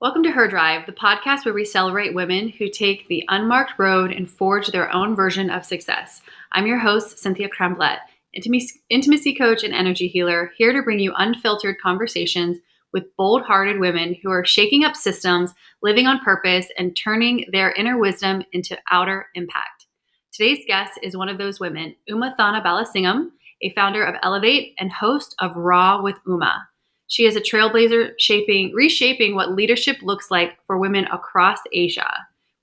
Welcome to Her Drive, the podcast where we celebrate women who take the unmarked road and forge their own version of success. I'm your host, Cynthia Cremblett, intimacy coach and energy healer, here to bring you unfiltered conversations with bold-hearted women who are shaking up systems, living on purpose, and turning their inner wisdom into outer impact. Today's guest is one of those women, Uma Thana Balasingam, a founder of Elevate and host of Raw with Uma. She is a trailblazer reshaping what leadership looks like for women across Asia.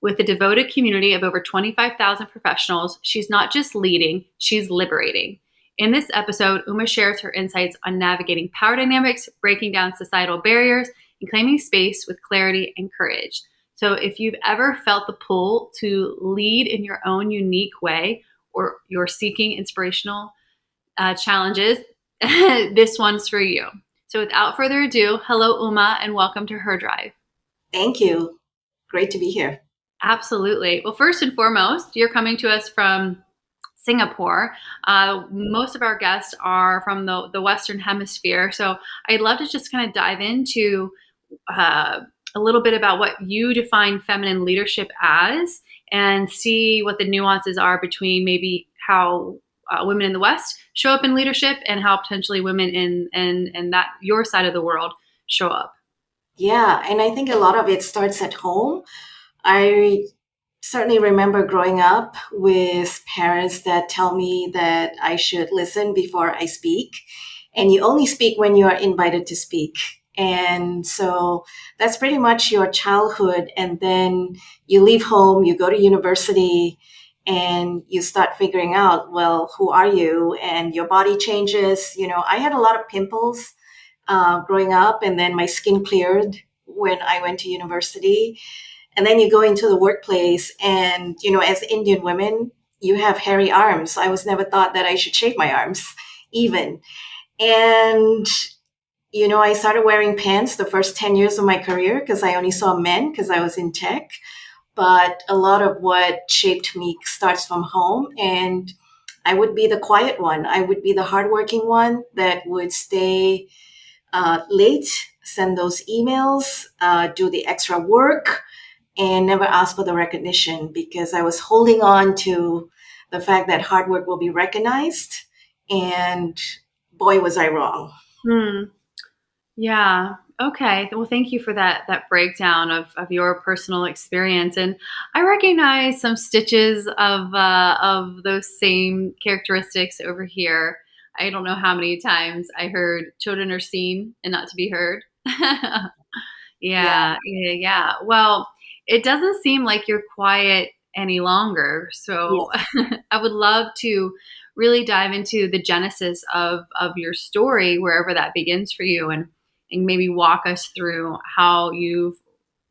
With a devoted community of over 25,000 professionals, she's not just leading, she's liberating. In this episode, Uma shares her insights on navigating power dynamics, breaking down societal barriers, and claiming space with clarity and courage. So if you've ever felt the pull to lead in your own unique way, or you're seeking inspirational challenges, this one's for you. So without further ado, hello, Uma, and welcome to Her Drive. Thank you. Great to be here. Absolutely. Well, first and foremost, you're coming to us from Singapore. Most of our guests are from the Western Hemisphere. So I'd love to just kind of dive into a little bit about what you define feminine leadership as and see what the nuances are between maybe how women in the West show up in leadership and how potentially women in that your side of the world show up. Yeah, and I think a lot of it starts at home. I certainly remember growing up with parents that tell me that I should listen before I speak, and you only speak when you are invited to speak. And so that's pretty much your childhood. And then you leave home, you go to university, and you start figuring out, well, who are you? And your body changes. I had a lot of pimples growing up, and then my skin cleared when I went to university. And then you go into the workplace, and, as Indian women, you have hairy arms. I was never thought that I should shave my arms even. And, I started wearing pants the first 10 years of my career because I only saw men because I was in tech. But a lot of what shaped me starts from home. And I would be the quiet one. I would be the hardworking one that would stay late, send those emails, do the extra work, and never ask for the recognition because I was holding on to the fact that hard work will be recognized. And boy, was I wrong. Yeah. Okay. Well, thank you for that breakdown of your personal experience, and I recognize some stitches of those same characteristics over here. I don't know how many times I heard children are seen and not to be heard. Yeah. Yeah. Well, it doesn't seem like you're quiet any longer. So I would love to really dive into the genesis of your story, wherever that begins for you, and maybe walk us through how you've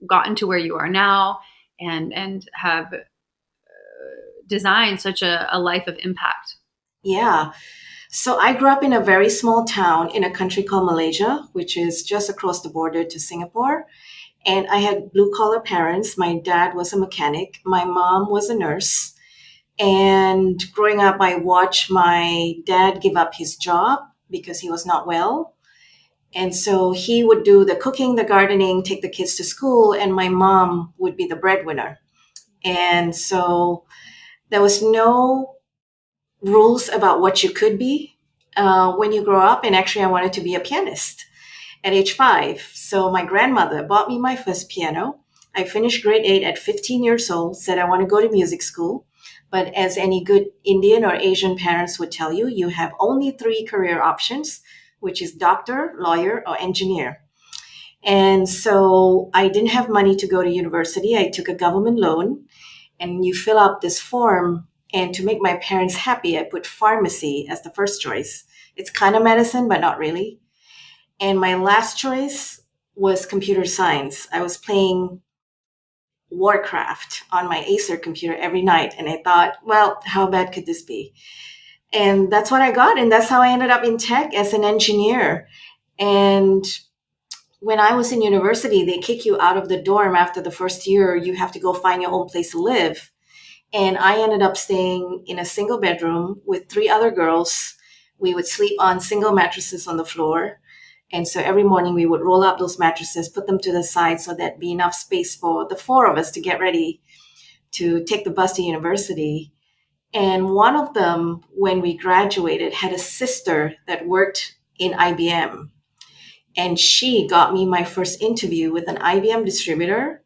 gotten to where you are now and have designed such a life of impact. Yeah. So I grew up in a very small town in a country called Malaysia, which is just across the border to Singapore. And I had blue collar parents. My dad was a mechanic. My mom was a nurse. And growing up, I watched my dad give up his job because he was not well. And so he would do the cooking, the gardening, take the kids to school, and my mom would be the breadwinner. And so there was no rules about what you could be when you grow up. And actually, I wanted to be a pianist at age 5. So my grandmother bought me my first piano. I finished grade 8 at 15 years old, said I want to go to music school. But as any good Indian or Asian parents would tell you, you have only 3 career options, which is doctor, lawyer, or engineer. And so I didn't have money to go to university. I took a government loan, and you fill out this form. And to make my parents happy, I put pharmacy as the first choice. It's kind of medicine, but not really. And my last choice was computer science. I was playing Warcraft on my Acer computer every night. And I thought, well, how bad could this be? And that's what I got. And that's how I ended up in tech as an engineer. And when I was in university, they kick you out of the dorm after the first year. You have to go find your own place to live. And I ended up staying in a single bedroom with 3 other girls. We would sleep on single mattresses on the floor. And so every morning we would roll up those mattresses, put them to the side so there'd be enough space for the four of us to get ready to take the bus to university. And one of them, when we graduated, had a sister that worked in IBM. And she got me my first interview with an IBM distributor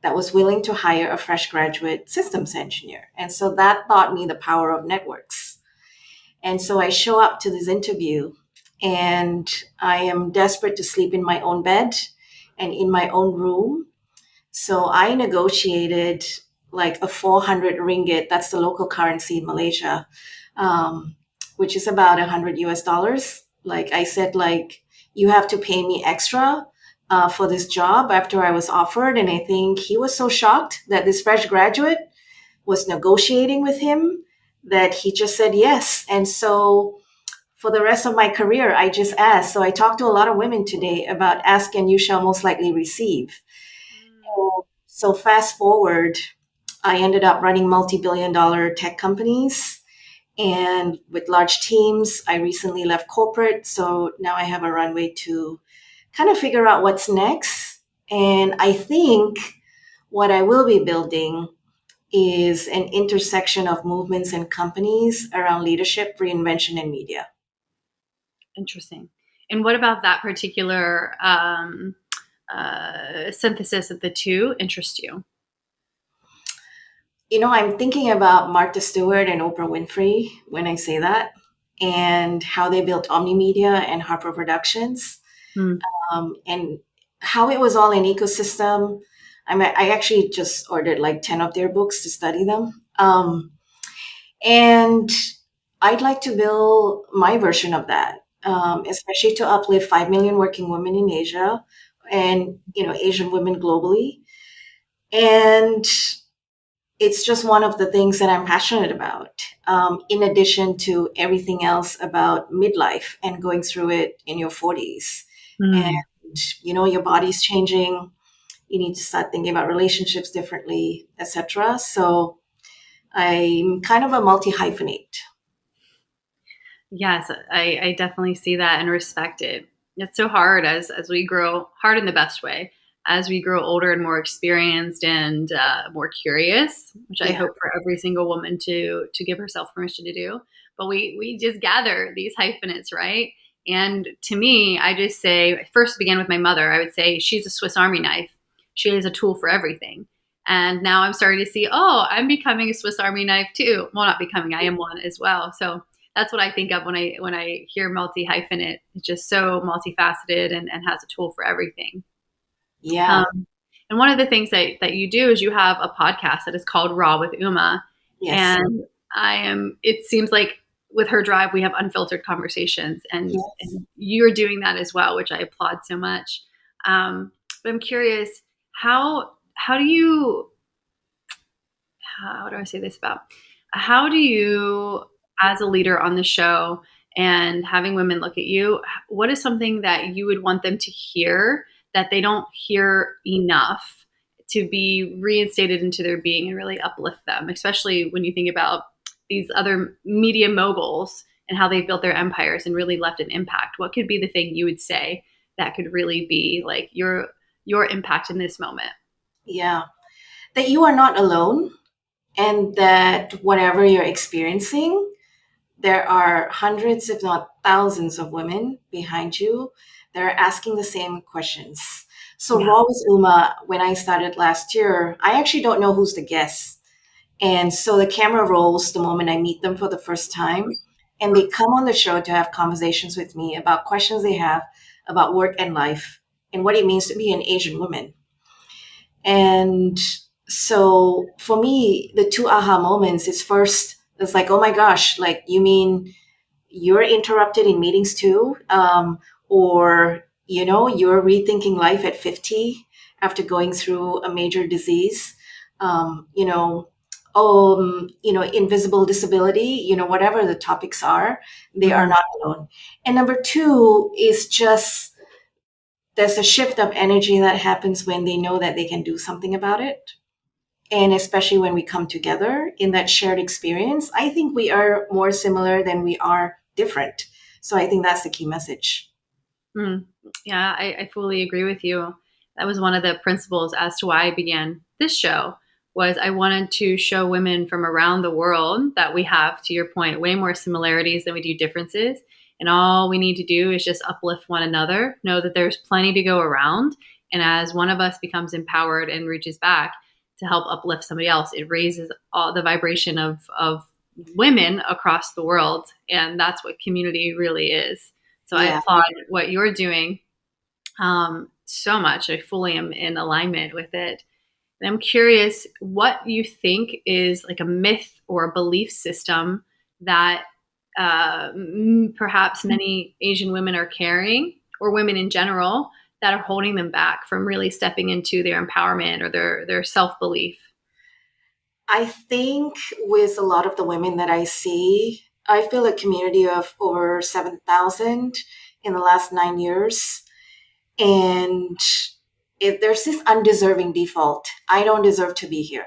that was willing to hire a fresh graduate systems engineer. And so that taught me the power of networks. And so I show up to this interview and I am desperate to sleep in my own bed and in my own room. So I negotiated like a 400 ringgit, that's the local currency in Malaysia, um, which is about 100 US dollars. Like I said, like, you have to pay me extra for this job after I was offered. And I think he was so shocked that this fresh graduate was negotiating with him that he just said yes. And so for the rest of my career, I just asked. So I talked to a lot of women today about ask and you shall most likely receive. So fast forward, I ended up running multi-billion dollar tech companies and with large teams. I recently left corporate. So now I have a runway to kind of figure out what's next. And I think what I will be building is an intersection of movements and companies around leadership, reinvention, and media. Interesting. And what about that particular synthesis of the two interests you? I'm thinking about Martha Stewart and Oprah Winfrey when I say that, and how they built Omnimedia and Harper Productions, Hmm. and how it was all an ecosystem. I actually just ordered like 10 of their books to study them. And I'd like to build my version of that, especially to uplift 5 million working women in Asia and, Asian women globally. And it's just one of the things that I'm passionate about, in addition to everything else about midlife and going through it in your 40s. And, Hmm. your body's changing. You need to start thinking about relationships differently, etc. So I'm kind of a multi hyphenate. Yes, I definitely see that and respect it. It's so hard as we grow, hard in the best way, as we grow older and more experienced and more curious, which I Yeah, hope for every single woman to give herself permission to do. But we just gather these hyphenates, right? And to me, I just say, I first began with my mother. I would say she's a Swiss Army knife. She is a tool for everything. And now I'm starting to see, oh, I'm becoming a Swiss Army knife too. Well, not becoming, I am one as well. So that's what I think of when I hear multi hyphenate. It's just so multifaceted and has a tool for everything. yeah, Um, and one of the things that you do is you have a podcast that is called Raw with Uma, yes, and I am. It seems like with her drive, we have unfiltered conversations, yes. and you're doing that as well, which I applaud so much. But I'm curious, how do you how do I say this about how do you, as a leader on the show and having women look at you, what is something that you would want them to hear that they don't hear enough to be reinstated into their being and really uplift them, especially when you think about these other media moguls and how they've built their empires and really left an impact? What could be the thing you would say that could really be like your impact in this moment? Yeah. That you are not alone, and that whatever you're experiencing, there are hundreds, if not thousands, of women behind you that are asking the same questions. So, Yeah. Raw with Uma, when I started last year, I actually don't know who's the guest. And so the camera rolls the moment I meet them for the first time. And they come on the show to have conversations with me about questions they have about work and life and what it means to be an Asian woman. And so for me, the two aha moments is first, it's like, oh my gosh, like, you mean you're interrupted in meetings too? Or, you're rethinking life at 50 after going through a major disease. Um, you know, invisible disability, whatever the topics are, they are Mhm. not alone. And number two is just there's a shift of energy that happens when they know that they can do something about it. And especially when we come together in that shared experience, I think we are more similar than we are different. So I think that's the key message. Mm. Yeah, I fully agree with you. That was one of the principles as to why I began this show was I wanted to show women from around the world that we have, to your point, way more similarities than we do differences. And all we need to do is just uplift one another, know that there's plenty to go around. And as one of us becomes empowered and reaches back to help uplift somebody else, it raises all the vibration of women across the world. And that's what community really is. So I Yeah. applaud what you're doing so much. I fully am in alignment with it. And I'm curious what you think is like a myth or a belief system that perhaps many Asian women are carrying, or women in general, that are holding them back from really stepping into their empowerment or their self belief. I think with a lot of the women that I see, I feel a community of over 7,000 in the last 9 years. And if there's this undeserving default, I don't deserve to be here.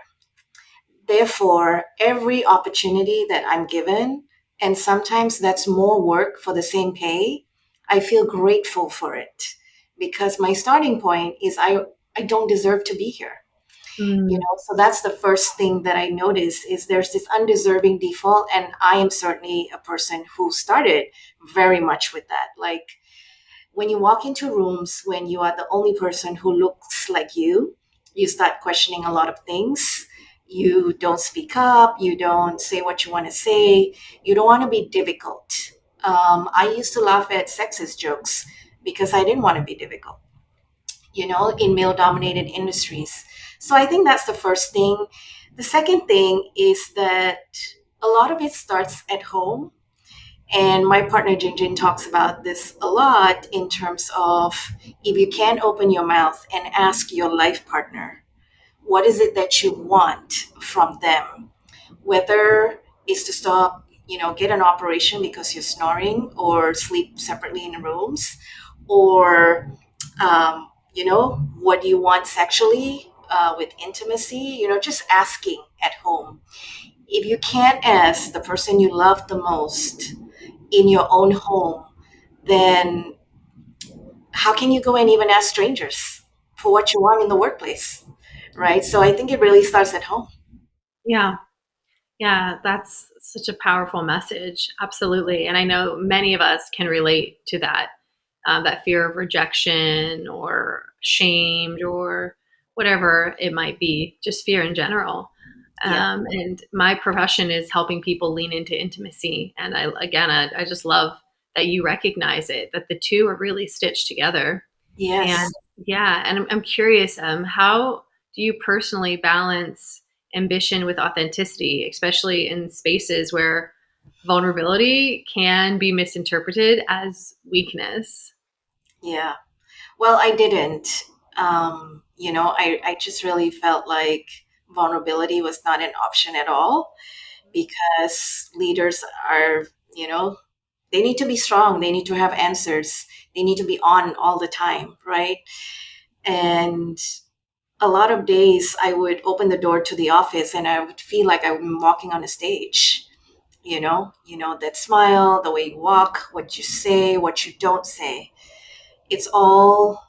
Therefore, every opportunity that I'm given, and sometimes that's more work for the same pay, I feel grateful for it because my starting point is I don't deserve to be here. Mm, So that's the first thing that I notice is there's this undeserving default, and I am certainly a person who started very much with that. Like when you walk into rooms when you are the only person who looks like you start questioning a lot of things. You don't speak up, you don't say what you want to say, you don't want to be difficult. I used to laugh at sexist jokes because I didn't want to be difficult, in male dominated industries. So I think that's the first thing. The second thing is that a lot of it starts at home. And my partner Jinjin talks about this a lot in terms of if you can't open your mouth and ask your life partner, what is it that you want from them? Whether it's to stop, get an operation because you're snoring or sleep separately in rooms, or, what do you want sexually with intimacy? Just asking at home. If you can't ask the person you love the most in your own home, then how can you go and even ask strangers for what you want in the workplace? Right. So I think it really starts at home. yeah. Yeah, that's such a powerful message. Absolutely. And I know many of us can relate to that, that fear of rejection or shamed or whatever it might be, just fear in general. Yeah. And my profession is helping people lean into intimacy. And I just love that you recognize it, that the two are really stitched together. Yes. And yeah, and I'm curious, how do you personally balance ambition with authenticity, especially in spaces where vulnerability can be misinterpreted as weakness? Yeah. Well, I didn't. I just really felt like vulnerability was not an option at all because leaders are, you know, they need to be strong. They need to have answers. They need to be on all the time, right? And a lot of days I would open the door to the office and I would feel like I'm walking on a stage. That smile, the way you walk, what you say, what you don't say. It's all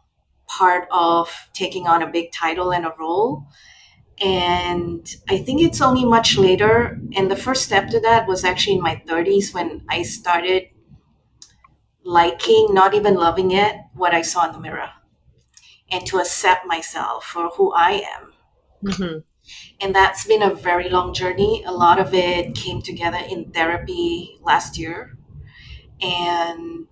part of taking on a big title and a role. And I think it's only much later. And the first step to that was actually in my 30s when I started liking, not even loving it, what I saw in the mirror and to accept myself for who I am. Hmm. And that's been a very long journey. A lot of it came together in therapy last year. And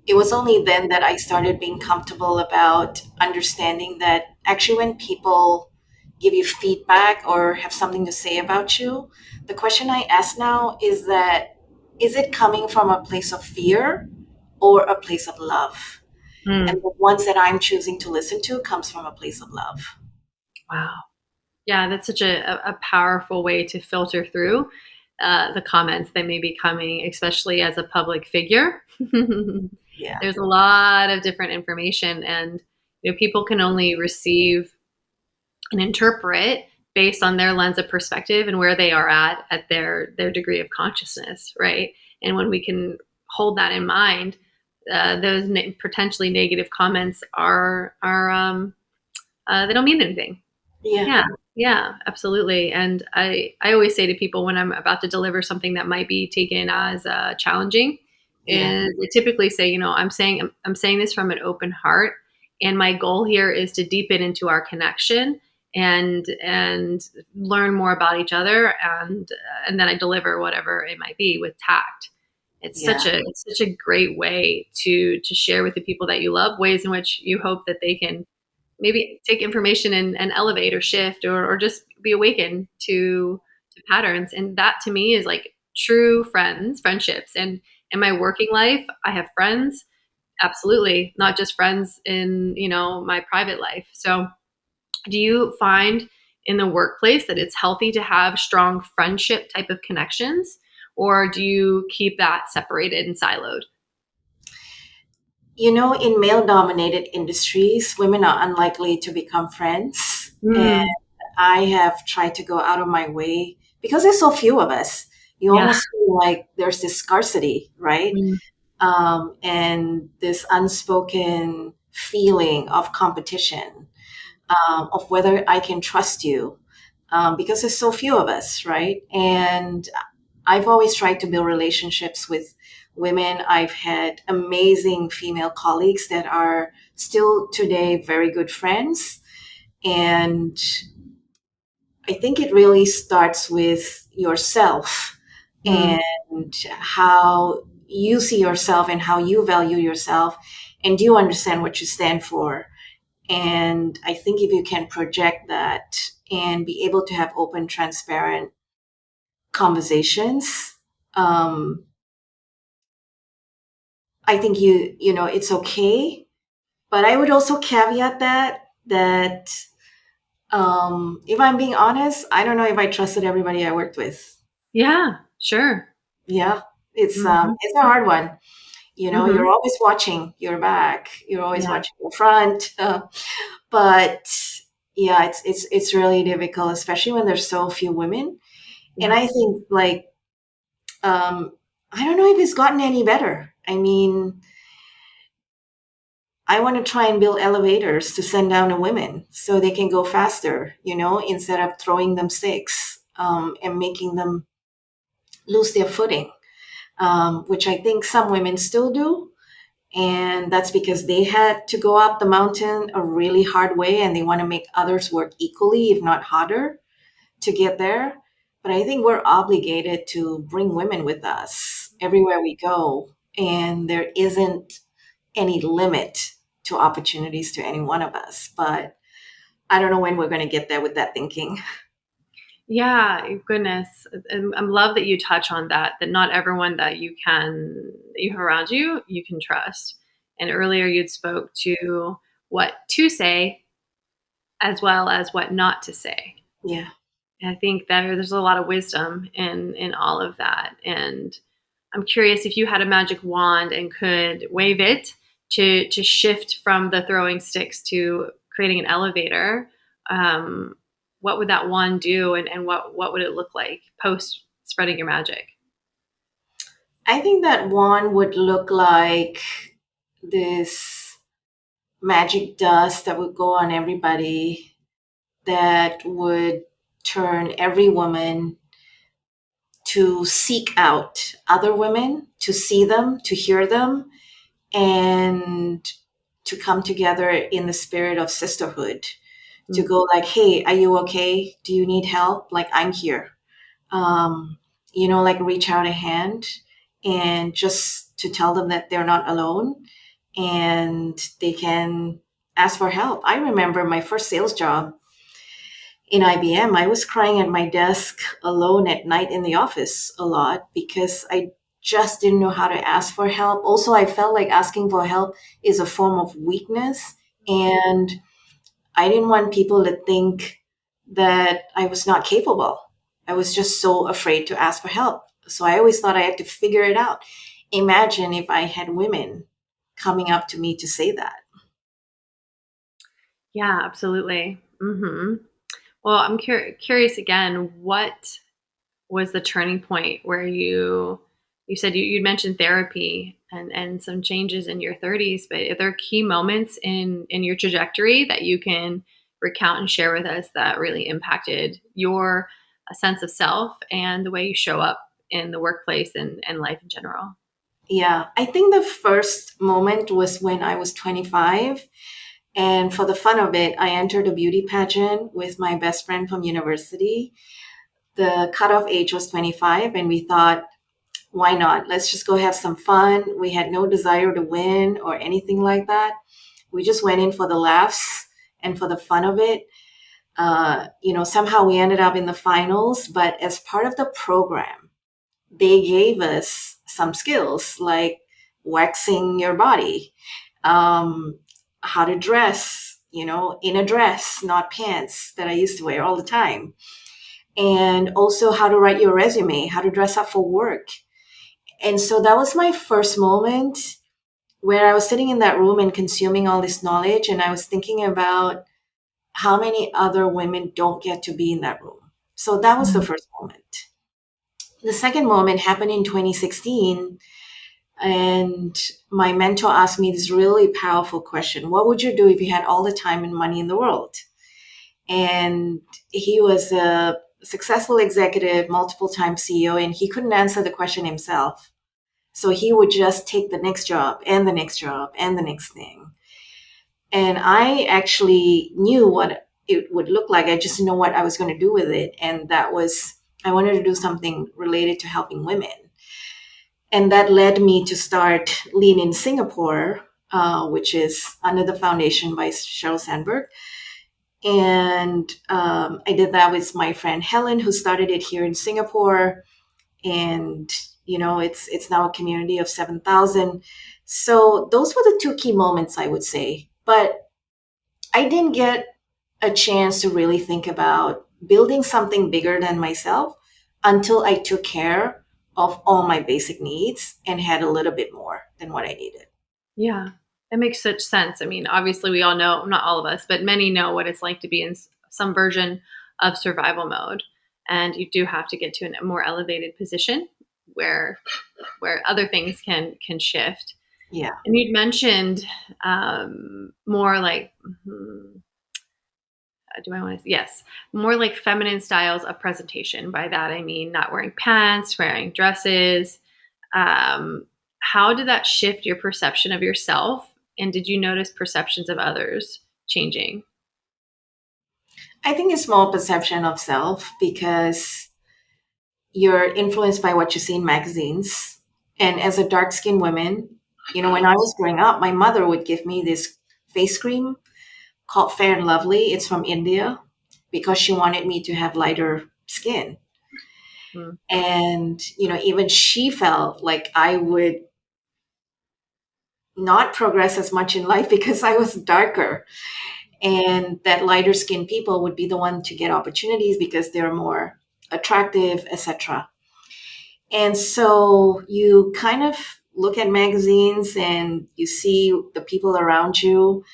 it was only then that I started being comfortable about understanding that actually, when people give you feedback or have something to say about you, the question I ask now is that is it coming from a place of fear or a place of love? And Mm, the ones that I'm choosing to listen to comes from a place of love. wow. Yeah, that's such a powerful way to filter through the comments that may be coming, especially as a public figure. Yeah. There's a lot of different information, and people can only receive and interpret based on their lens of perspective and where they are at their degree of consciousness, right? And when we can hold that in mind, those potentially negative comments are they don't mean anything. Yeah. Yeah, yeah, absolutely. And I always say to people when I'm about to deliver something that might be taken as challenging, Yeah. is I typically say, I'm saying this from an open heart, and my goal here is to deepen into our connection and learn more about each other, and then I deliver whatever it might be with tact. Yeah. It's such a great way to share with the people that you love ways in which you hope that they can maybe take information and elevate or shift or just be awakened to patterns. And that to me is like true friendships. And in my working life, I have friends, absolutely, not just friends in, my private life. So do you find in the workplace that it's healthy to have strong friendship type of connections, or do you keep that separated and siloed? In male dominated industries, women are unlikely to become friends. And Mm, I have tried to go out of my way because there's so few of us. You yeah. almost feel like there's this scarcity, right? Mm, And this unspoken feeling of competition, of whether I can trust you, because there's so few of us, right? And I've always tried to build relationships with women. I've had amazing female colleagues that are still today very good friends. And I think it really starts with yourself mm. and how you see yourself and how you value yourself. And do you understand what you stand for? And I think if you can project that and be able to have open, transparent conversations, um, I think it's okay. But I would also caveat that if I'm being honest, I don't know if I trusted everybody I worked with. Yeah, sure. Yeah, it's Hmm. it's a hard one. You're Hmm. always watching your back, you're always Yeah. watching your front, but yeah, it's really difficult, especially when there's so few women. And Yeah. I think like I don't know if it's gotten any better. I mean, I want to try and build elevators to send down the women so they can go faster, instead of throwing them sticks, and making them lose their footing, which I think some women still do. And that's because they had to go up the mountain a really hard way and they want to make others work equally, if not harder, to get there. But I think we're obligated to bring women with us everywhere we go. And there isn't any limit to opportunities to any one of us. But I don't know when we're going to get there with that thinking. Yeah, goodness. And I love that you touch on that, that not everyone that you have around you, you can trust. And earlier you'd spoke to what to say as well as what not to say. Yeah. And I think that there's a lot of wisdom in all of that. And I'm curious if you had a magic wand and could wave it to shift from the throwing sticks to creating an elevator. Um, what would that wand do, and what would it look like post spreading your magic? I think that one would look like this magic dust that would go on everybody, that would turn every woman to seek out other women, to see them, to hear them, and to come together in the spirit of sisterhood, to Mm. go like, hey, are you okay? Do you need help? Like, I'm here. Um, like reach out a hand and just to tell them that they're not alone and they can ask for help. I remember my first sales job in IBM, I was crying at my desk alone at night in the office a lot because I just didn't know how to ask for help. Also, I felt like asking for help is a form of weakness. And I didn't want people to think that I was not capable. I was just so afraid to ask for help. So I always thought I had to figure it out. Imagine if I had women coming up to me to say that. Yeah, absolutely. Well, I'm curious again. What was the turning point where you said you mentioned therapy? and some changes in your 30s, but are there key moments in your trajectory that you can recount and share with us that really impacted your sense of self and the way you show up in the workplace and life in general? Yeah, I think the first moment was when I was 25. And for the fun of it, I entered a beauty pageant with my best friend from university. The cutoff age was 25, and we thought, why not? Let's just go have some fun. We had no desire to win or anything like that. We just went in for the laughs and for the fun of it. Somehow we ended up in the finals, but as part of the program, they gave us some skills like waxing your body, um, how to dress, in a dress, not pants that I used to wear all the time, and also how to write your resume, how to dress up for work. And so that was my first moment where I was sitting in that room and consuming all this knowledge. And I was thinking about how many other women don't get to be in that room. So that was the first moment. The second moment happened in 2016. And my mentor asked me this really powerful question: what would you do if you had all the time and money in the world? And he was a successful executive, multiple time CEO, and he couldn't answer the question himself. So he would just take the next job and the next job and the next thing. And I actually knew what it would look like. I just didn't know what I was going to do with it. And that was, I wanted to do something related to helping women. And that led me to start Lean in Singapore, which is under the foundation by Sheryl Sandberg. And I did that with my friend Helen, who started it here in Singapore. And it's now a community of 7,000. So those were the two key moments, I would say. But I didn't get a chance to really think about building something bigger than myself until I took care of all my basic needs and had a little bit more than what I needed. Yeah, that makes such sense. I mean, obviously, we all know, not all of us, but many know what it's like to be in some version of survival mode. And you do have to get to a more elevated position where other things can shift. Yeah. And you'd mentioned more like, do I want to? Yes, more like feminine styles of presentation. By that, I mean not wearing pants, wearing dresses. How did that shift your perception of yourself? And did you notice perceptions of others changing? I think it's more perception of self because you're influenced by what you see in magazines. And as a dark skinned woman, when I was growing up, my mother would give me this face cream called Fair and Lovely. It's from India because she wanted me to have lighter skin. Mm. And, even she felt like I would not progress as much in life because I was darker. And that lighter skinned people would be the one to get opportunities because they're more attractive, etc. And so you kind of look at magazines and you see the people around you.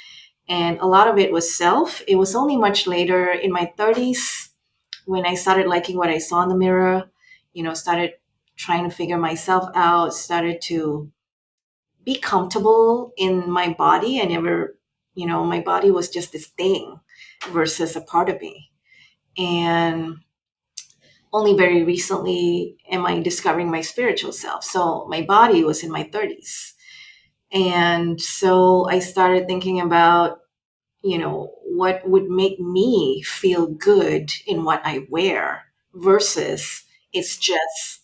And a lot of it was self. It was only much later in my 30s when I started liking what I saw in the mirror, started trying to figure myself out, started to be comfortable in my body. I never, my body was just this thing versus a part of me. And only very recently am I discovering my spiritual self. So my body was in my 30s. And so I started thinking about, what would make me feel good in what I wear versus it's just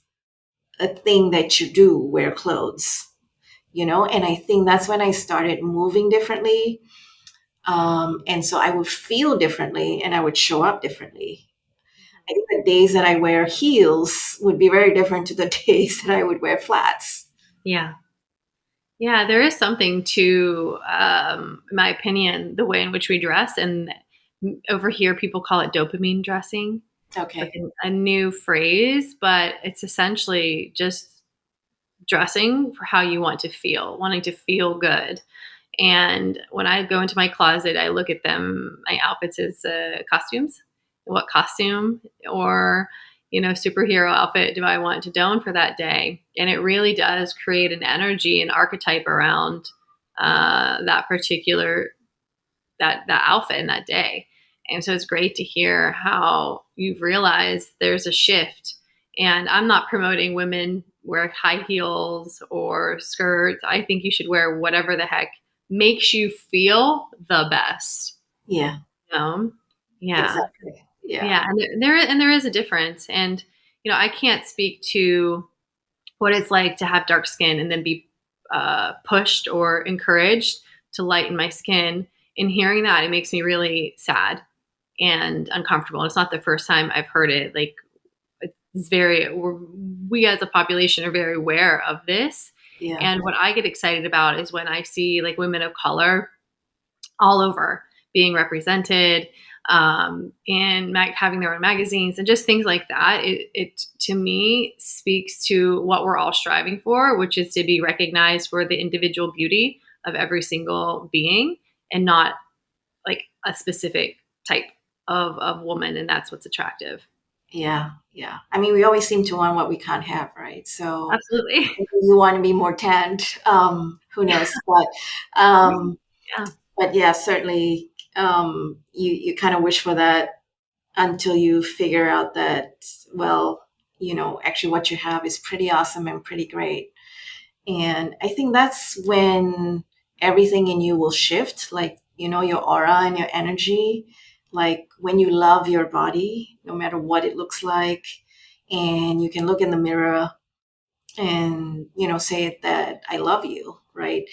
a thing that you do, wear clothes, and I think that's when I started moving differently. And so I would feel differently and I would show up differently. I think the days that I wear heels would be very different to the days that I would wear flats. Yeah. Yeah, there is something to, in my opinion, the way in which we dress. And over here, people call it dopamine dressing. It's like Okay. a new phrase, but it's essentially just dressing for how you want to feel, wanting to feel good. And when I go into my closet, I look at them, my outfits as costumes. What costume or superhero outfit do I want to don for that day? And it really does create an energy, an archetype around that particular that outfit in that day. And so it's great to hear how you've realized there's a shift. And I'm not promoting women wear high heels or skirts. I think you should wear whatever the heck makes you feel the best. Yeah, You know? Yeah. exactly. Yeah. Yeah. And there is a difference. And, I can't speak to what it's like to have dark skin and then be pushed or encouraged to lighten my skin. And hearing that, it makes me really sad and uncomfortable. It's not the first time I've heard it. Like, it's we as a population are very aware of this. Yeah. And what I get excited about is when I see like women of color all over being represented, and having their own magazines and just things like that. It to me speaks to what we're all striving for, which is to be recognized for the individual beauty of every single being and not like a specific type of woman. And that's what's attractive. Yeah. Yeah. I mean, we always seem to want what we can't have, right? So Absolutely. maybe you want to be more tanned. Who knows? Um, Yeah. but yeah, certainly, you kind of wish for that until you figure out that, well, actually what you have is pretty awesome and pretty great. And I think that's when everything in you will shift, like, your aura and your energy. Like when you love your body, no matter what it looks like, and you can look in the mirror and, say it that I love you, right?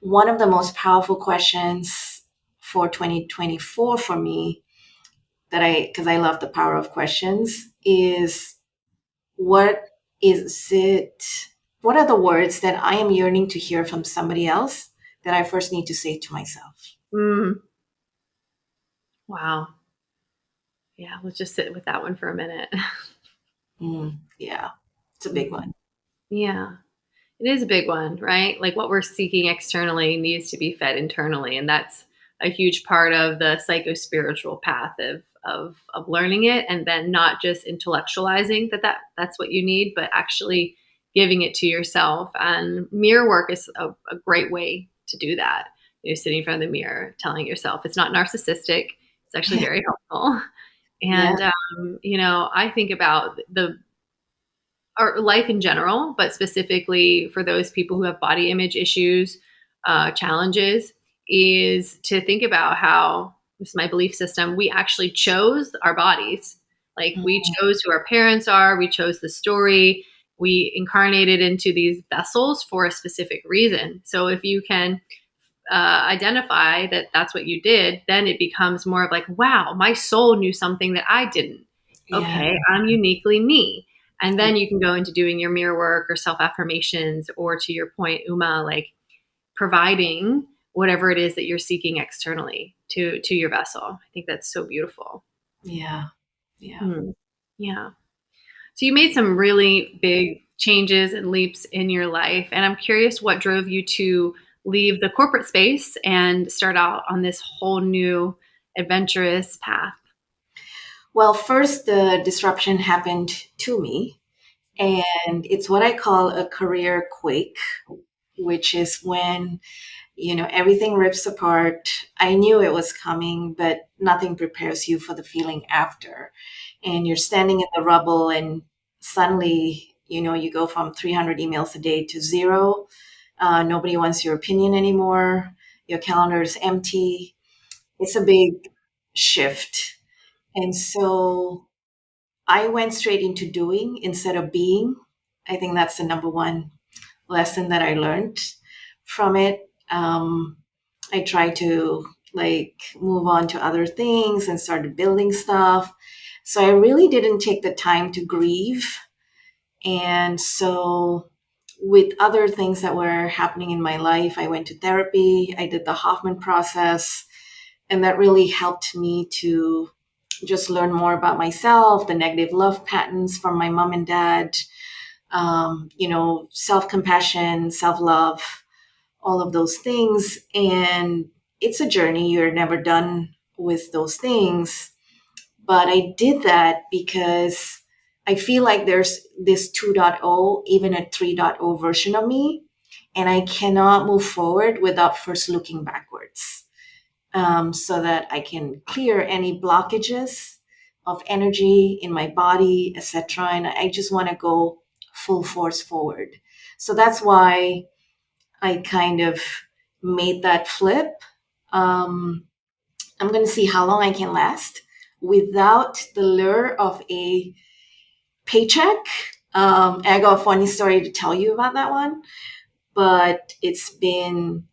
One of the most powerful questions for 2024 for me because I love the power of questions is what is it? What are the words that I am yearning to hear from somebody else that I first need to say to myself? Mm, wow. Yeah. Let's just sit with that one for a minute. Yeah, it's a big one. Yeah. It is a big one, right? Like what we're seeking externally needs to be fed internally. And that's a huge part of the psycho-spiritual path of learning it, and then not just intellectualizing that's what you need, but actually giving it to yourself. And mirror work is a great way to do that. You're sitting in front of the mirror, telling yourself it's not narcissistic. It's actually Yeah, very helpful. yeah, And, I think about the or life in general, but specifically for those people who have body image issues, challenges, is to think about how this is my belief system. We actually chose our bodies. Like we mhm, chose who our parents are, we chose the story, we incarnated into these vessels for a specific reason. So if you can identify that that's what you did, then it becomes more of like, wow, my soul knew something that I didn't. yeah, Okay, I'm uniquely me. And then you can go into doing your mirror work or self affirmations, or to your point, Uma, like providing whatever it is that you're seeking externally to your vessel. I think that's so beautiful. yeah, yeah. Hmm. Yeah. So you made some really big changes and leaps in your life. And I'm curious what drove you to leave the corporate space and start out on this whole new adventurous path. Well, first, the disruption happened to me, and it's what I call a career quake, which is when everything rips apart. I knew it was coming, but nothing prepares you for the feeling after. And you're standing in the rubble, and suddenly, you go from 300 emails a day to zero. Nobody wants your opinion anymore. Your calendar is empty. It's a big shift. And so I went straight into doing instead of being. I think that's the number one lesson that I learned from it. I tried to like move on to other things and started building stuff. So I really didn't take the time to grieve. And so, with other things that were happening in my life, I went to therapy, I did the Hoffman process, and that really helped me to just learn more about myself, the negative love patterns from my mom and dad, self compassion, self love, all of those things. And it's a journey. You're never done with those things. But I did that because I feel like there's this 2.0, even a 3.0 version of me, and I cannot move forward without first looking backwards, so that I can clear any blockages of energy in my body, etc. And I just want to go full force forward. So that's why I kind of made that flip. Um, I'm going to see how long I can last without the lure of a paycheck. I got a funny story to tell you about that one, but it's been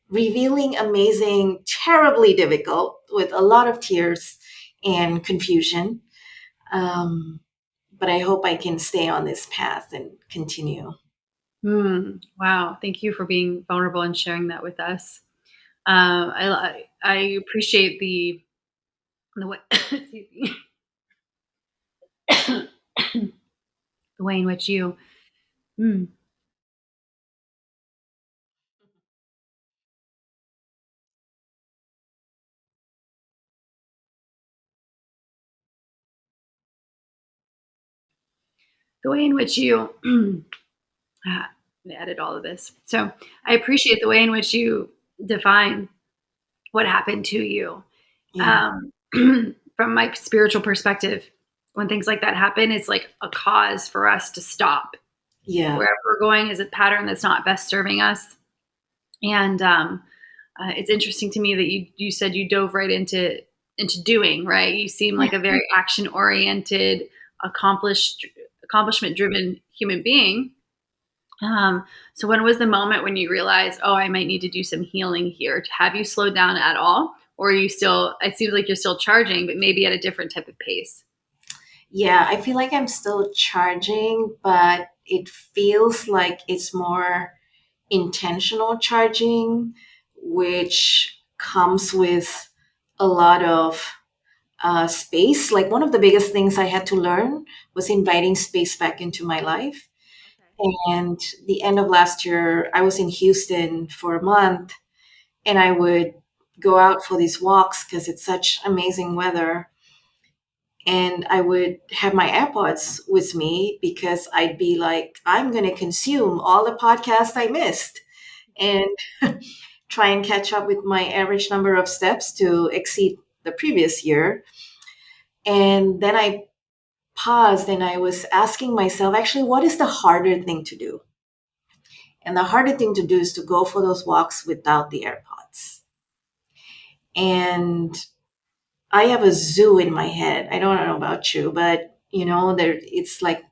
revealing, amazing, terribly difficult with a lot of tears and confusion. Um, but I hope I can stay on this path and continue. Wow. Thank you for being vulnerable and sharing that with us. I appreciate the way, excuse me, the way in which you, mm, the way in which you, I'm gonna edit all of this. So I appreciate the way in which you define what happened to you. Yeah. Um, from my spiritual perspective, when things like that happen, it's like a cause for us to stop. Yeah. Wherever we're going is a pattern that's not best serving us. And it's interesting to me that you said you dove right into doing, right. You seem like a very action oriented, accomplishment driven human being. So when was the moment when you realized, oh, I might need to do some healing here? Have you slowed down at all? Or are you still, it seems like you're still charging, but maybe at a different type of pace? Yeah, I feel like I'm still charging, but it feels like it's more intentional charging, which comes with a lot of space. Like one of the biggest things I had to learn was inviting space back into my life. And the end of last year, I was in Houston for a month, and I would go out for these walks because it's such amazing weather. And I would have my AirPods with me because I'd be like, I'm going to consume all the podcasts I missed and try and catch up with my average number of steps to exceed the previous year. And then I paused and I was asking myself, actually, what is the harder thing to do? And the harder thing to do is to go for those walks without the AirPods. And I have a zoo in my head. I don't know about you, but there it's like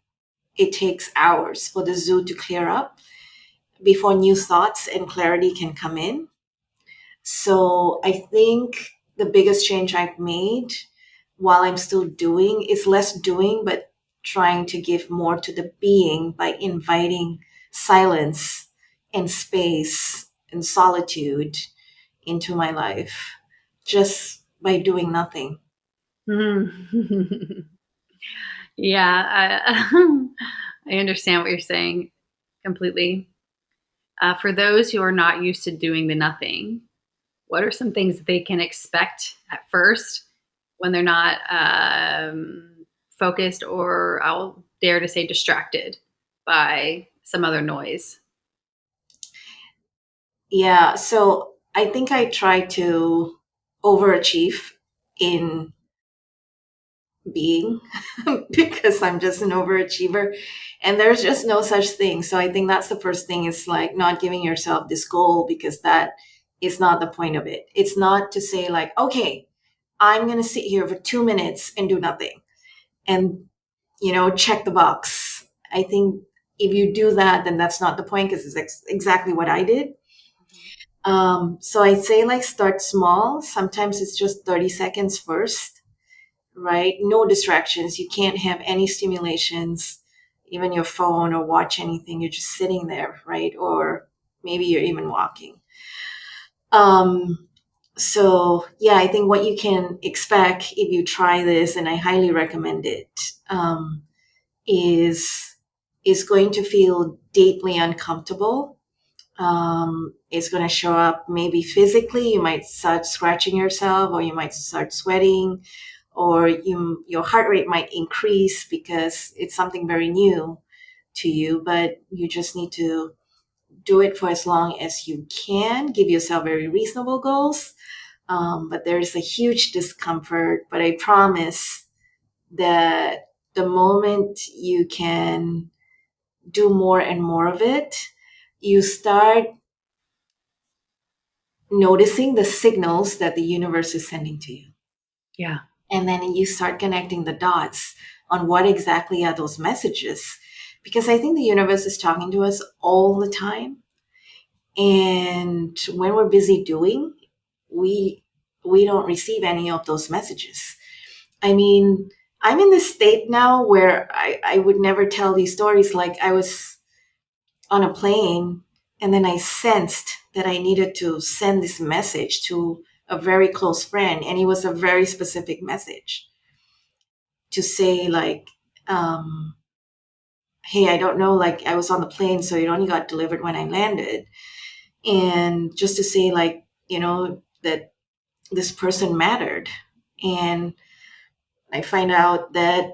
it takes hours for the zoo to clear up before new thoughts and clarity can come in. So I think the biggest change I've made while I'm still doing is less doing, but trying to give more to the being by inviting silence and space and solitude into my life just by doing nothing. Mhm. Yeah, I, I understand what you're saying completely. For those who are not used to doing the nothing, what are some things that they can expect at first when they're not focused, or I'll dare to say distracted by some other noise? Yeah, so I think I try to overachieve in being because I'm just an overachiever and there's just no such thing. So I think that's the first thing is like not giving yourself this goal because that is not the point of it. It's not to say like, okay, I'm going to sit here for 2 minutes and do nothing and, check the box. I think if you do that, then that's not the point because it's exactly what I did. So I'd say like start small. Sometimes it's just 30 seconds first, right? No distractions. You can't have any stimulations, even your phone or watch anything. You're just sitting there, right? Or maybe you're even walking. Um, so yeah, I think what you can expect if you try this, and I highly recommend it, is is going to feel deeply uncomfortable. It's going to show up maybe physically. You might start scratching yourself, or you might start sweating, or your heart rate might increase because it's something very new to you, but you just need to do it for as long as you can. Give yourself very reasonable goals. But there's a huge discomfort. But I promise that the moment you can do more and more of it, you start noticing the signals that the universe is sending to you. Yeah. And then you start connecting the dots on what exactly are those messages. Because I think the universe is talking to us all the time. And when we're busy doing, we we don't receive any of those messages. I mean, I'm in this state now where I would never tell these stories. Like I was on a plane and then I sensed that I needed to send this message to a very close friend. And it was a very specific message to say, like, um, hey, I don't know, like I was on the plane, so it only got delivered when I landed. And just to say, like, that this person mattered. And I find out that,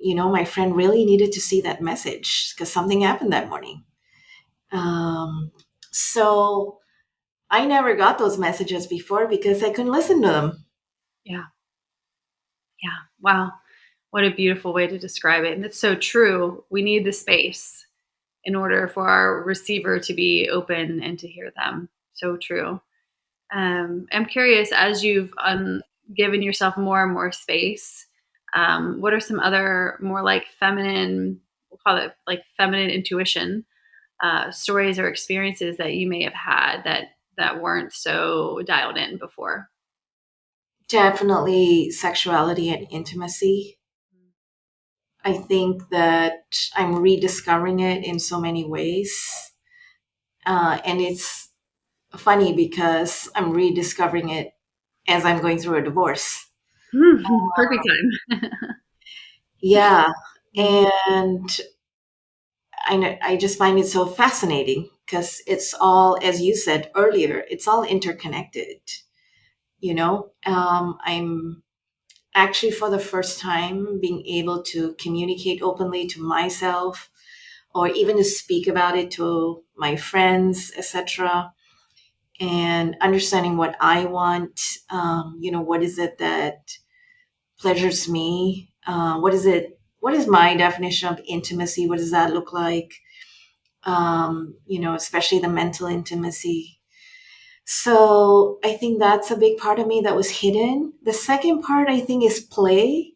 my friend really needed to see that message because something happened that morning. So I never got those messages before because I couldn't listen to them. Yeah. Yeah. Wow. What a beautiful way to describe it. And it's so true. We need the space in order for our receiver to be open and to hear them. So true. I'm curious, as you've given yourself more and more space, what are some other more like feminine, we'll call it like feminine intuition stories or experiences that you may have had that weren't so dialed in before? Definitely sexuality and intimacy. I think that I'm rediscovering it in so many ways. And it's funny because I'm rediscovering it as I'm going through a divorce. Perfect time. Yeah. Mhm. And I just find it so fascinating because it's all, as you said earlier, it's all interconnected. I'm actually for the first time being able to communicate openly to myself or even to speak about it to my friends, etc., and understanding what I want. What is it that pleasures me? What is it? What is my definition of intimacy? What does that look like? Especially the mental intimacy. So I think that's a big part of me that was hidden. The second part, I think, is play.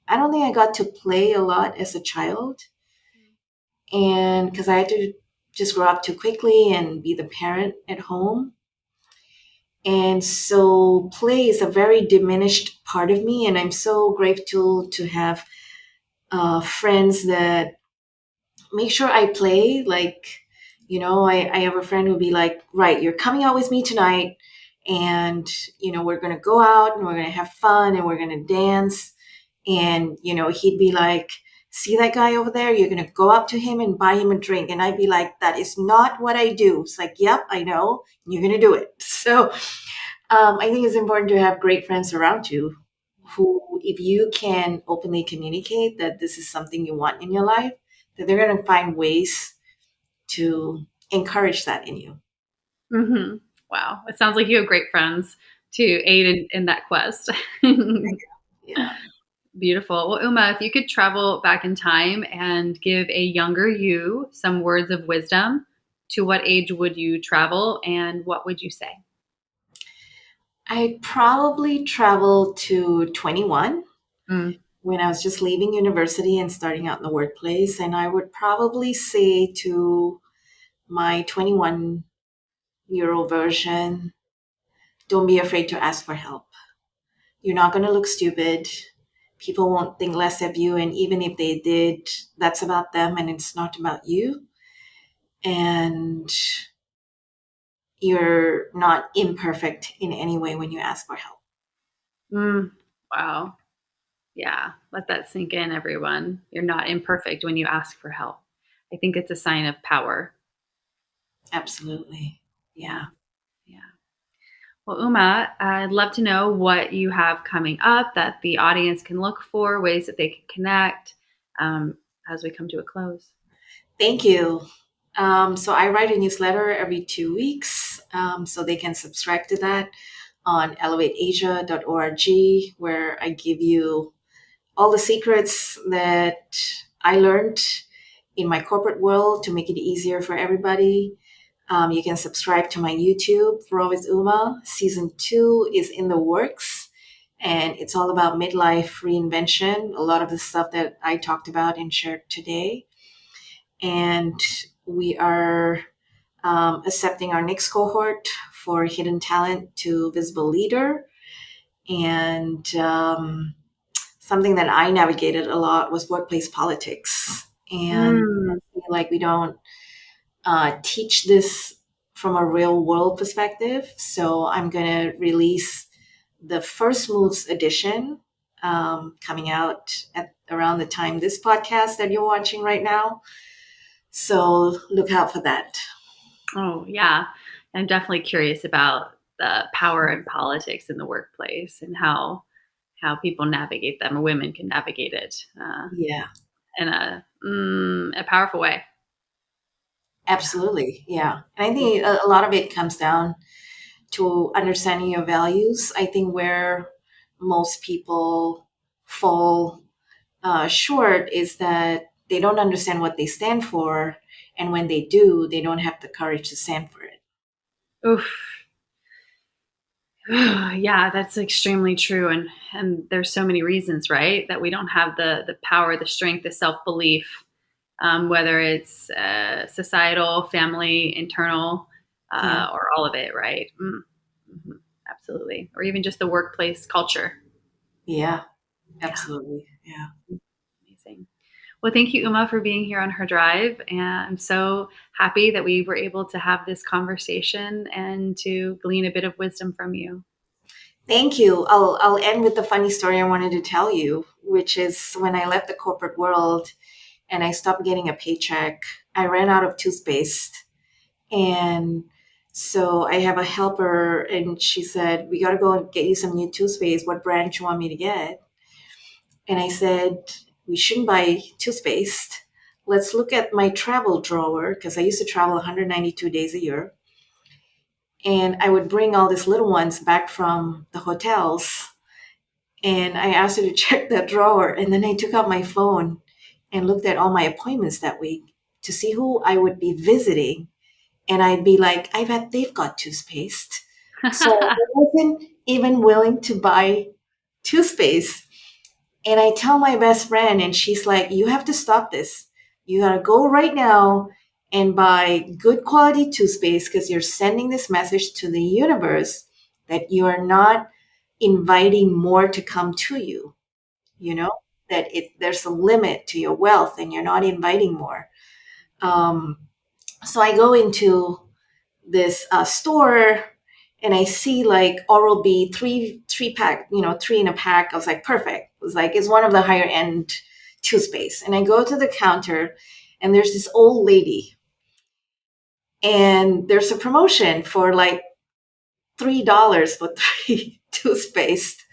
I don't think I got to play a lot as a child. And because I had to just grow up too quickly and be the parent at home. And so play is a very diminished part of me. And I'm so grateful to have friends that make sure I play. Like, I have a friend who'd be like, right, you're coming out with me tonight. And, we're going to go out and we're going to have fun and we're going to dance. And, he'd be like, see that guy over there? You're going to go up to him and buy him a drink. And I'd be like, that is not what I do. It's like, yep, I know. You're going to do it. So I think it's important to have great friends around you who, if you can openly communicate that this is something you want in your life, that they're going to find ways to encourage that in you. Hmm. Wow. It sounds like you have great friends to aid in that quest. Yeah. Beautiful. Well, Uma, if you could travel back in time and give a younger you some words of wisdom, to what age would you travel and what would you say? I probably traveled to 21 Mm. when I was just leaving university and starting out in the workplace. And I would probably say to my 21-year-old version, don't be afraid to ask for help. You're not going to look stupid. People won't think less of you. And even if they did, that's about them and it's not about you. And you're not imperfect in any way when you ask for help. Mm. Wow. Yeah. Let that sink in, everyone. You're not imperfect when you ask for help. I think it's a sign of power. Absolutely. Yeah. Yeah. Yeah. Well, Uma, I'd love to know what you have coming up that the audience can look for, ways that they can connect um, as we come to a close. Thank you. So I write a newsletter every 2 weeks, so they can subscribe to that on elevateasia.org, where I give you all the secrets that I learned in my corporate world to make it easier for everybody. You can subscribe to my YouTube, Raw with Uma. Season 2 is in the works, and it's all about midlife reinvention, a lot of the stuff that I talked about and shared today. And we are accepting our next cohort for hidden talent to visible leader. And something that I navigated a lot was workplace politics. And Mm. I feel like we don't teach this from a real world perspective. So I'm going to release the First Moves edition coming out at around the time this podcast that you're watching right now. So look out for that. Oh, yeah. I'm definitely curious about the power and politics in the workplace and how people navigate them or women can navigate it Yeah, in a powerful way. Yeah. absolutely. Yeah. And I think a lot of it comes down to understanding your values. I think where most people fall short is that they don't understand what they stand for. And when they do, they don't have the courage to stand for it. Oof. Yeah, that's extremely true, and there's so many reasons, right, that we don't have the power, the strength, the self belief, whether it's societal, family, internal, Yeah. or all of it, right? Mhm. Absolutely, or even just the workplace culture. Yeah. Yeah, Absolutely. Yeah. amazing. Well, thank you, Uma, for being here on Her Drive, and I'm so happy that we were able to have this conversation and to glean a bit of wisdom from you. Thank you. I'll end with the funny story I wanted to tell you, which is when I left the corporate world and I stopped getting a paycheck, I ran out of toothpaste. And so I have a helper, and she said, "We got to go and get you some new toothpaste. What brand do you want me to get?" And I said, "We shouldn't buy toothpaste. Let's look at my travel drawer," because I used to travel 192 days a year. And I would bring all these little ones back from the hotels. And I asked her to check that drawer. And then I took out my phone and looked at all my appointments that week to see who I would be visiting. And I'd be like, "I bet they've got toothpaste." So I wasn't even willing to buy toothpaste. And I tell my best friend, and she's like, "You have to stop this. You got to go right now and buy good quality toothpaste because you're sending this message to the universe that you are not inviting more to come to you, you know, that there's a limit to your wealth and you're not inviting more." Um, so I go into this store and I see like Oral B three pack, three in a pack. I was like, perfect. It was like it's one of the higher end toothpaste. And I go to the counter and there's this old lady and there's a promotion for like $3 for three toothpaste.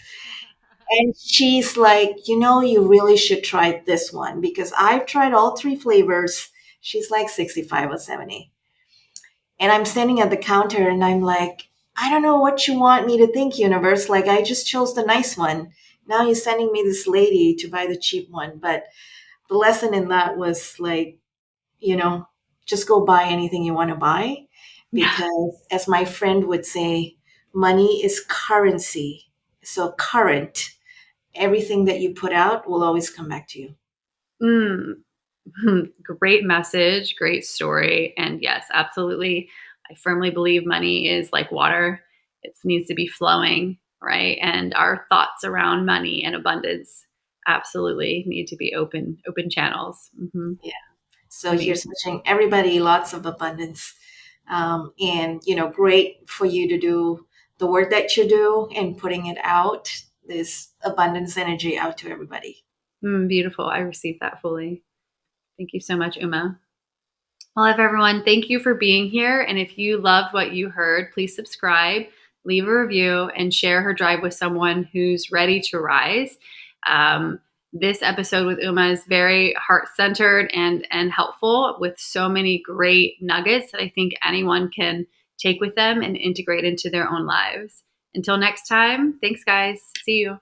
And she's like, you really should try this one because I've tried all three flavors. She's like 65 or 70. And I'm standing at the counter and I'm like, "I don't know what you want me to think, universe. Like, I just chose the nice one. Now you're sending me this lady to buy the cheap one." But the lesson in that was like, you know, just go buy anything you want to buy. Because as my friend would say, money is currency. So current, everything that you put out will always come back to you. Mm. Great message, great story. And yes, absolutely. I firmly believe money is like water. It needs to be flowing, right? And our thoughts around money and abundance absolutely need to be open channels. Yeah. So here's Amazing. wishing everybody lots of abundance. And, great for you to do the work that you do and putting it out, this abundance energy out to everybody. Beautiful. I received that fully. Thank you so much, Uma. Well, everyone, thank you for being here. And if you loved what you heard, please subscribe. leave a review, and share her drive with someone who's ready to rise. This episode with Uma is very heart-centered and helpful, with so many great nuggets that I think anyone can take with them and integrate into their own lives. Until next time, thanks guys. See you.